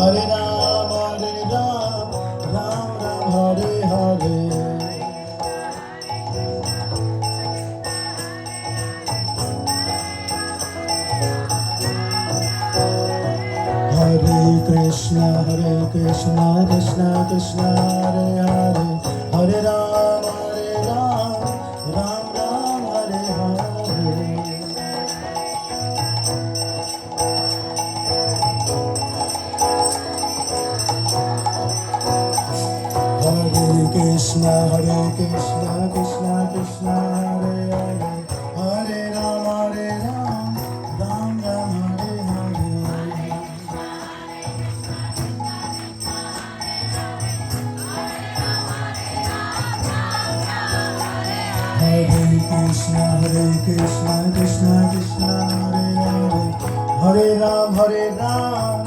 Hare Ram, Ram Ram, Hare Hare. Hare Krishna, Krishna Krishna, Hare Hare, Hare Ram, Ram Ram, Hare Hare. Hare Krishna, Krishna Krishna, Hare Hare, Hare Ram, Ram Ram, Hare Hare. Hare Krishna, Krishna Krishna, Hare Hare, Hare Ram,